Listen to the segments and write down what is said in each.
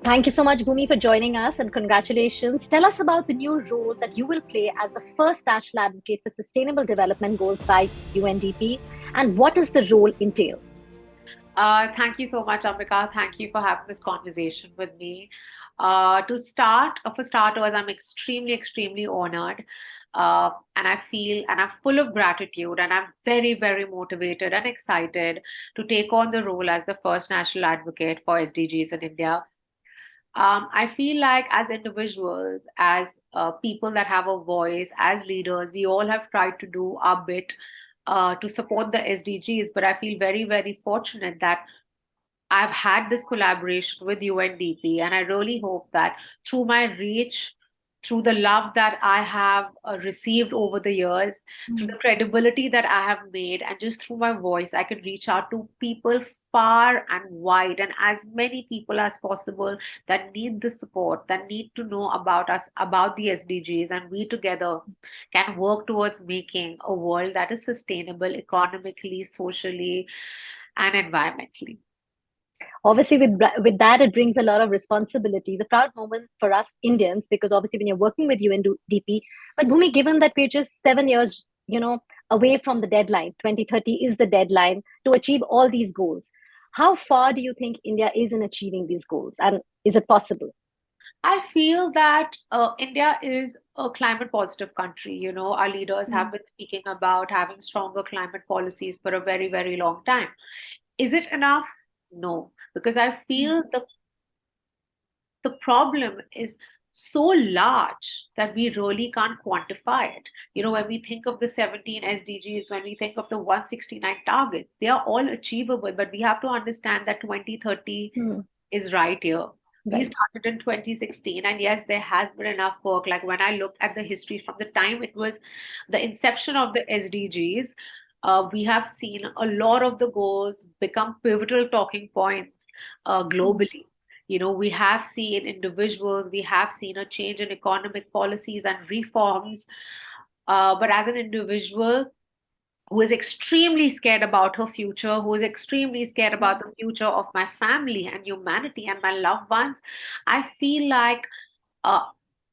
Thank you so much, Bhumi, for joining us and congratulations. Tell us about the new role that you will play as the first national advocate for sustainable development goals by UNDP, and what does the role entail? Thank you so much, Ambika. Thank you for having this conversation with me. For starters, I'm extremely honored. And I feel and I'm full of gratitude, and I'm very motivated and excited to take on the role as the first national advocate for SDGs in India. I feel like as individuals, as people that have a voice, as leaders, we all have tried to do our bit to support the SDGs. But I feel very fortunate that I've had this collaboration with UNDP, and I really hope that through my reach, through the love that I have received over the years, through the credibility that I have made, and just through my voice, I can reach out to people far and wide, and as many people as possible that need the support, that need to know about us, about the SDGs, and we together can work towards making a world that is sustainable economically, socially, and environmentally. Obviously, with that, it brings a lot of responsibilities. A proud moment for us Indians, because obviously, when you're working with UNDP, but Bhumi, given that we're just 7 years, away from the deadline, 2030 is the deadline to achieve all these goals. How far do you think India is in achieving these goals, and is it possible? I feel that India is a climate positive country. You know, our leaders have Mm. been speaking about having stronger climate policies for a very long time. Is it enough? No, because I feel the problem is so large that we really can't quantify it. You know, when we think of the 17 SDGs, when we think of the 169 targets, they are all achievable, but we have to understand that 2030 Mm. is right here. We Right. started in 2016, and yes, there has been enough work. Like when I look at the history from the time it was the inception of the SDGs, we have seen a lot of the goals become pivotal talking points Mm. globally. You know, we have seen individuals, we have seen a change in economic policies and reforms. But as an individual, who is extremely scared about her future, who is extremely scared about the future of my family and humanity and my loved ones, I feel like uh,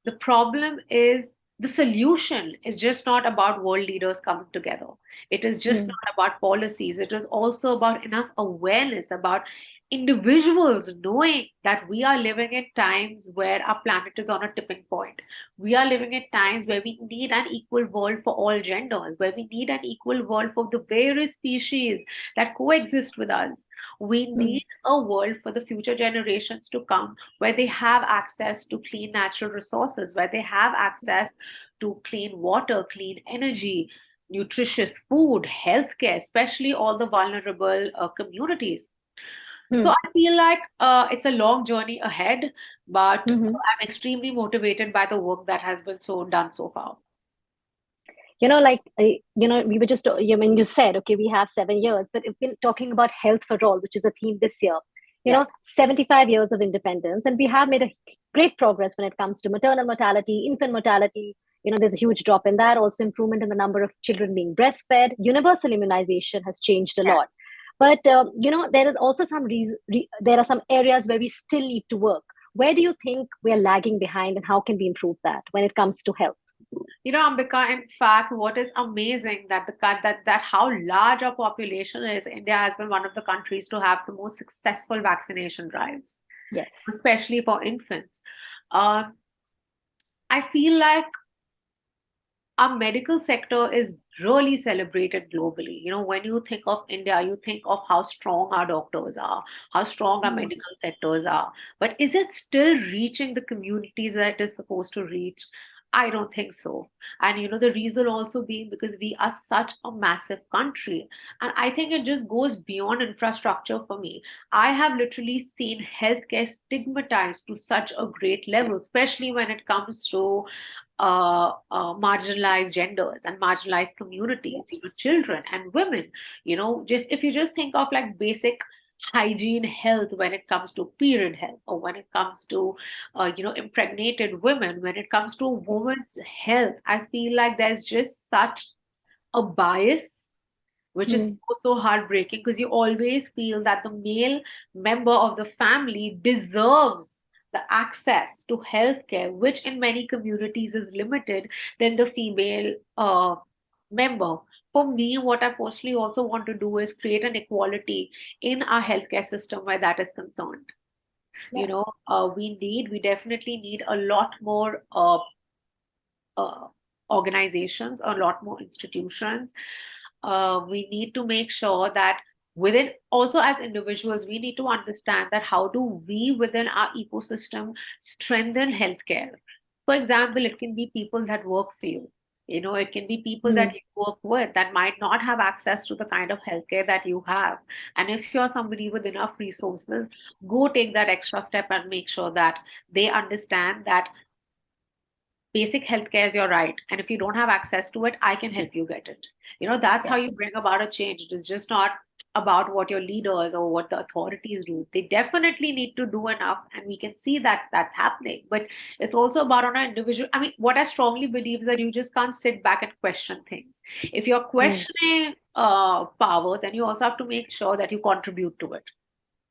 the problem is the solution is just not about world leaders coming together. It is just Mm. not about policies. It is also about enough awareness about individuals knowing that we are living in times where our planet is on a tipping point. We are living in times where we need an equal world for all genders, where we need an equal world for the various species that coexist with us. We Mm. need a world for the future generations to come where they have access to clean natural resources, where they have access to clean water, clean energy, nutritious food, healthcare, especially all the vulnerable communities. So Mm. I feel like it's a long journey ahead, but Mhm. I'm extremely motivated by the work that has been done so far. We were just, when you said, okay, we have 7 years, but if we're talking about health for all, which is a theme this year, Yes. 75 years of independence, and we have made a great progress when it comes to maternal mortality, infant mortality. There's a huge drop in that. Also, improvement in the number of children being breastfed. Universal immunization has changed a lot. Yes. But, there is also there are some areas where we still need to work. Where do you think we are lagging behind, and how can we improve that when it comes to health? You know, Ambika, in fact, what is amazing that that how large our population is, India has been one of the countries to have the most successful vaccination drives, Yes. especially for infants. Um, I feel like our medical sector is really celebrated globally. You know, when you think of India, you think of how strong our doctors are, how strong our Mm. medical sectors are. But is it still reaching the communities that it is supposed to reach? I don't think so. And you know, the reason also being because we are such a massive country. And I think it just goes beyond infrastructure for me. I have literally seen healthcare stigmatized to such a great level, especially when it comes to marginalized genders and marginalized communities, you know, children and women. You know, just if you just think of like basic hygiene health when it comes to period health, or when it comes to impregnated women, when it comes to women's health, I feel like there's just such a bias, which is Mm. so heartbreaking, because you always feel that the male member of the family deserves the access to healthcare, which in many communities is limited, than the female member. For me, what I personally also want to do is create an equality in our healthcare system where that is concerned. Yeah. We definitely need a lot more uh, organizations, a lot more institutions. We need to make sure that within, also as individuals, we need to understand that how do we within our ecosystem strengthen healthcare. For example, it can be people that work for you. It can be people that Mm. you work with that might not have access to the kind of healthcare that you have. And if you're somebody with enough resources, go take that extra step and make sure that they understand that basic healthcare is your right, and if you don't have access to it, I can help you get it. That's how Yeah. you bring about a change. It is just not about what your leaders or what the authorities do. They definitely need to do enough, and we can see that that's happening, but it's also about on an individual. I mean, what I strongly believe is that you just can't sit back and question things. If you're Mm. questioning power, then you also have to make sure that you contribute to it.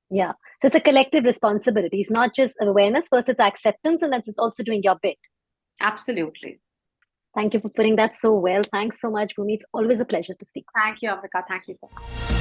Yeah. So it's a collective responsibility. It's not just awareness, first it's acceptance, and then it's also doing your bit. Absolutely. Thank you for putting that so well. Thanks so much, Bhumi. It's always a pleasure to speak. Thank you, Amrika. Thank you so much.